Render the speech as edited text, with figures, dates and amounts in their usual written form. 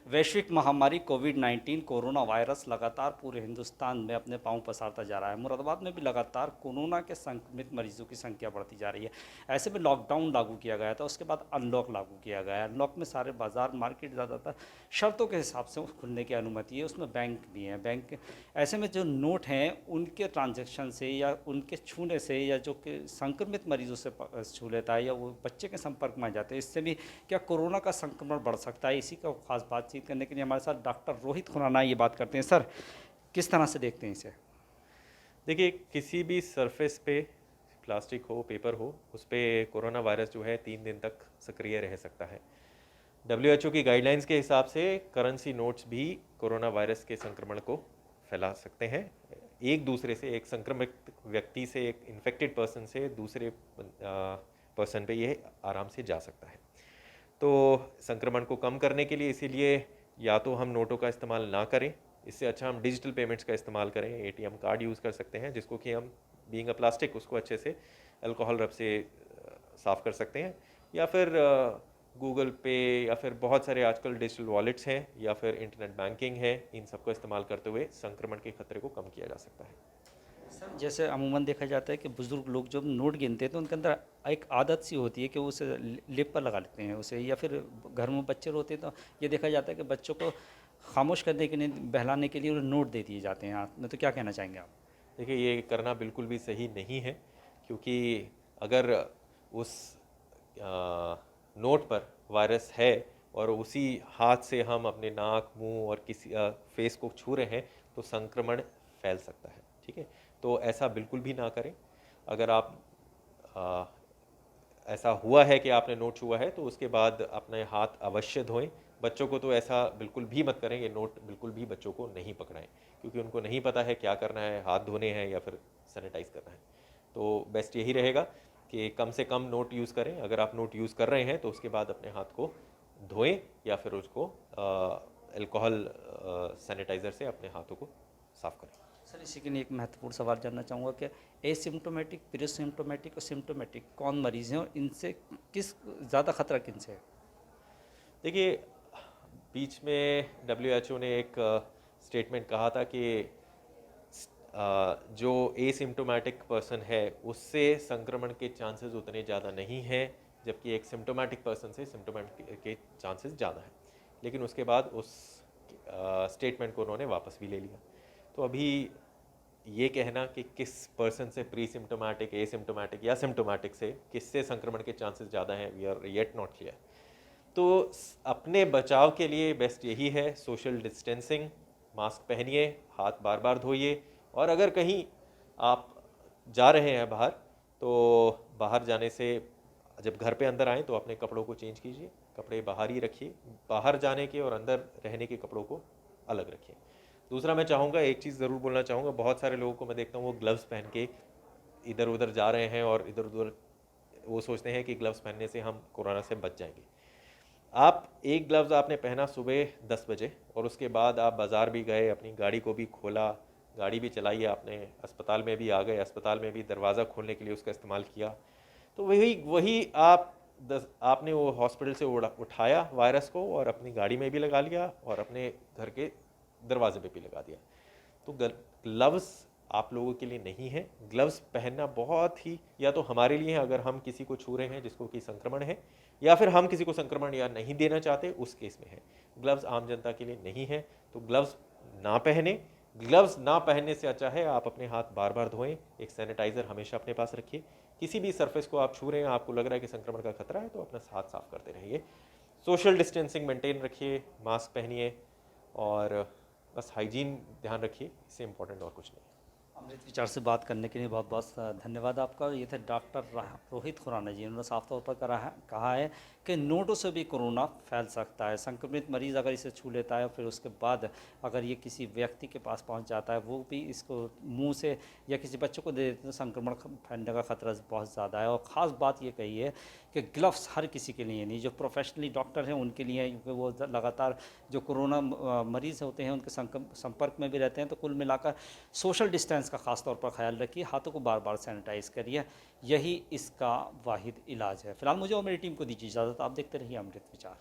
वैश्विक महामारी कोविड-19 corona virus लगातार पूरे हिंदुस्तान में अपने पांव पसारता जा रहा है। मुरादाबाद में भी लगातार कोरोना के संक्रमित मरीजों की संख्या बढ़ती जा रही है। ऐसे में लॉकडाउन लागू किया गया था, उसके बाद अनलॉक लागू किया गया है। अनलॉक में सारे बाजार मार्केट ज़्यादातर शर्तों के हिसाब से खुलने की अनुमति है, उसमें बैंक भी हैं। बैंक ऐसे में जो नोट हैं उनके ट्रांजैक्शन से या उनके छूने से या जो कि संक्रमित मरीजों से छू लेता है या वो बच्चे के संपर्क में आ जाते हैं, इससे भी क्या कोरोना का संक्रमण बढ़ सकता है। इसी का खास बातचीत करने के लिए हमारे साथ डॉक्टर रोहित खुराना ये बात करते हैं। सर, किस तरह से देखते हैं इसे? देखिए, किसी भी सरफेस पे प्लास्टिक हो, पेपर हो, उस पर कोरोना वायरस जो है 3 दिन तक सक्रिय रह सकता है। WHO की गाइडलाइंस के हिसाब से करेंसी नोट्स भी कोरोना वायरस के संक्रमण को फैला सकते हैं। एक दूसरे से, एक संक्रमित व्यक्ति से, एक इन्फेक्टेड पर्सन से दूसरे पर्सन पे ये आराम से जा सकता है। तो संक्रमण को कम करने के लिए इसीलिए या तो हम नोटों का इस्तेमाल ना करें, इससे अच्छा हम डिजिटल पेमेंट्स का इस्तेमाल करें। ATM कार्ड यूज़ कर सकते हैं, जिसको कि हम बीइंग अ प्लास्टिक उसको अच्छे से अल्कोहल रब से साफ़ कर सकते हैं, या फिर गूगल पे, या फिर बहुत सारे आजकल डिजिटल वॉलेट्स हैं, या फिर इंटरनेट बैंकिंग है। इन सब का इस्तेमाल करते हुए संक्रमण के खतरे को कम किया जा सकता है। सर, जैसे अमूमन देखा जाता है कि बुज़ुर्ग लोग जब नोट गिनते हैं तो उनके अंदर एक आदत सी होती है कि वो उसे लिप पर लगा लेते हैं उसे, या फिर घर में बच्चे रोते हैं तो ये देखा जाता है कि बच्चों को खामोश करने के लिए, बहलाने के लिए उन्हें नोट दे दिए जाते हैं हाथ में। तो क्या कहना चाहेंगे आप? देखिए, ये करना बिल्कुल भी सही नहीं है, क्योंकि अगर उस नोट पर वायरस है और उसी हाथ से हम अपने नाक, मुंह और किसी फेस को छू रहे हैं, तो संक्रमण फैल सकता है। ठीक है, तो ऐसा बिल्कुल भी ना करें। अगर आप आ, ऐसा हुआ है कि आपने नोट छुआ है, तो उसके बाद अपने हाथ अवश्य धोएं। बच्चों को तो ऐसा बिल्कुल भी मत करें, ये नोट बिल्कुल भी बच्चों को नहीं पकड़ाएं, क्योंकि उनको नहीं पता है क्या करना है, हाथ धोने हैं या फिर सैनिटाइज करना है। तो बेस्ट यही रहेगा कि कम से कम नोट यूज़ करें। अगर आप नोट यूज़ कर रहे हैं तो उसके बाद अपने हाथ को धोएं, या फिर उसको अल्कोहल सैनिटाइज़र से अपने हाथों को साफ़ करें। सर, इसी के लिए एक महत्वपूर्ण सवाल जानना चाहूँगा कि एसिम्टोमेटिक, प्रीसिम्टोमेटिक और सिम्टोमेटिक कौन मरीज़ हैं और इनसे किस ज़्यादा खतरा किनसे है? देखिए, बीच में WHO ने एक स्टेटमेंट कहा था कि जो एसिम्टोमेटिक पर्सन है उससे संक्रमण के चांसेस उतने ज़्यादा नहीं हैं, जबकि एक सिम्टोमेटिक पर्सन से सिम्टोमेटिक के चांसेस ज़्यादा हैं। लेकिन उसके बाद उस स्टेटमेंट को उन्होंने वापस भी ले लिया। तो अभी ये कहना कि किस पर्सन से प्री सिम्टोमेटिक, एसिम्टोमेटिक या सिम्टोमेटिक से किससे संक्रमण के चांसेस ज़्यादा हैं, we are yet not clear. तो अपने बचाव के लिए बेस्ट यही है, सोशल डिस्टेंसिंग, मास्क पहनिए, हाथ बार बार धोइए, और अगर कहीं आप जा रहे हैं बाहर, तो बाहर जाने से जब घर पे अंदर आएँ तो अपने कपड़ों को चेंज कीजिए, कपड़े बाहर ही रखिए। बाहर जाने के और अंदर रहने के कपड़ों को अलग रखिए। दूसरा, मैं चाहूँगा, एक चीज़ ज़रूर बोलना चाहूँगा, बहुत सारे लोगों को मैं देखता हूँ वो ग्लव्स पहन के इधर उधर जा रहे हैं, और इधर उधर वो सोचते हैं कि ग्लव्स पहनने से हम कोरोना से बच जाएंगे। आप एक ग्लव्स आपने पहना सुबह 10 बजे, और उसके बाद आप बाज़ार भी गए, अपनी गाड़ी को भी खोला, गाड़ी भी चलाई आपने, अस्पताल में भी आ गए, अस्पताल में भी दरवाज़ा खोलने के लिए उसका इस्तेमाल किया, तो वही वही आपने वो हॉस्पिटल से उठाया वायरस को और अपनी गाड़ी में भी लगा लिया और अपने घर के दरवाजे पे भी लगा दिया। तो ग्लव्स आप लोगों के लिए नहीं है। ग्लव्स पहनना बहुत ही, या तो हमारे लिए है अगर हम किसी को छू रहे हैं जिसको कि संक्रमण है, या फिर हम किसी को संक्रमण या नहीं देना चाहते, उस केस में है। ग्लव्स आम जनता के लिए नहीं है, तो ग्लव्स ना पहने। ग्लव्स ना पहनने से अच्छा है आप अपने हाथ बार बार धोएं, एक सैनिटाइज़र हमेशा अपने पास रखिए। किसी भी सरफेस को आप छू रहे हैं, आपको लग रहा है कि संक्रमण का खतरा है, तो अपना हाथ साफ करते रहिए। सोशल डिस्टेंसिंग मेंटेन रखिए, मास्क पहनिए, और बस हाइजीन ध्यान रखिए, इससे इम्पोर्टेंट और कुछ नहीं। अमृत विचार से बात करने के लिए बहुत बहुत धन्यवाद आपका। ये थे डॉक्टर रोहित खुराना जी। उन्होंने साफ तौर पर कहा है कि नोटों से भी कोरोना फैल सकता है। संक्रमित मरीज़ अगर इसे छू लेता है, फिर उसके बाद अगर ये किसी व्यक्ति के पास पहुंच जाता है, वो भी इसको मुंह से या किसी बच्चों को दे देते हैं, तो संक्रमण फैलने का खतरा बहुत ज़्यादा है। और ख़ास बात ये कही है कि ग्लव्स हर किसी के लिए नहीं, जो प्रोफेशनली डॉक्टर हैं उनके लिए, क्योंकि वो लगातार जो कोरोना मरीज़ होते हैं उनके संपर्क में भी रहते हैं। तो कुल मिलाकर सोशल डिस्टेंस का खास तौर पर ख्याल रखिए, हाथों को बार बार सैनिटाइज करिए, यही इसका वाहिद इलाज है। फिलहाल मुझे और मेरी टीम को दीजिए इजाज़त। आप देखते रहिए अमृत विचार।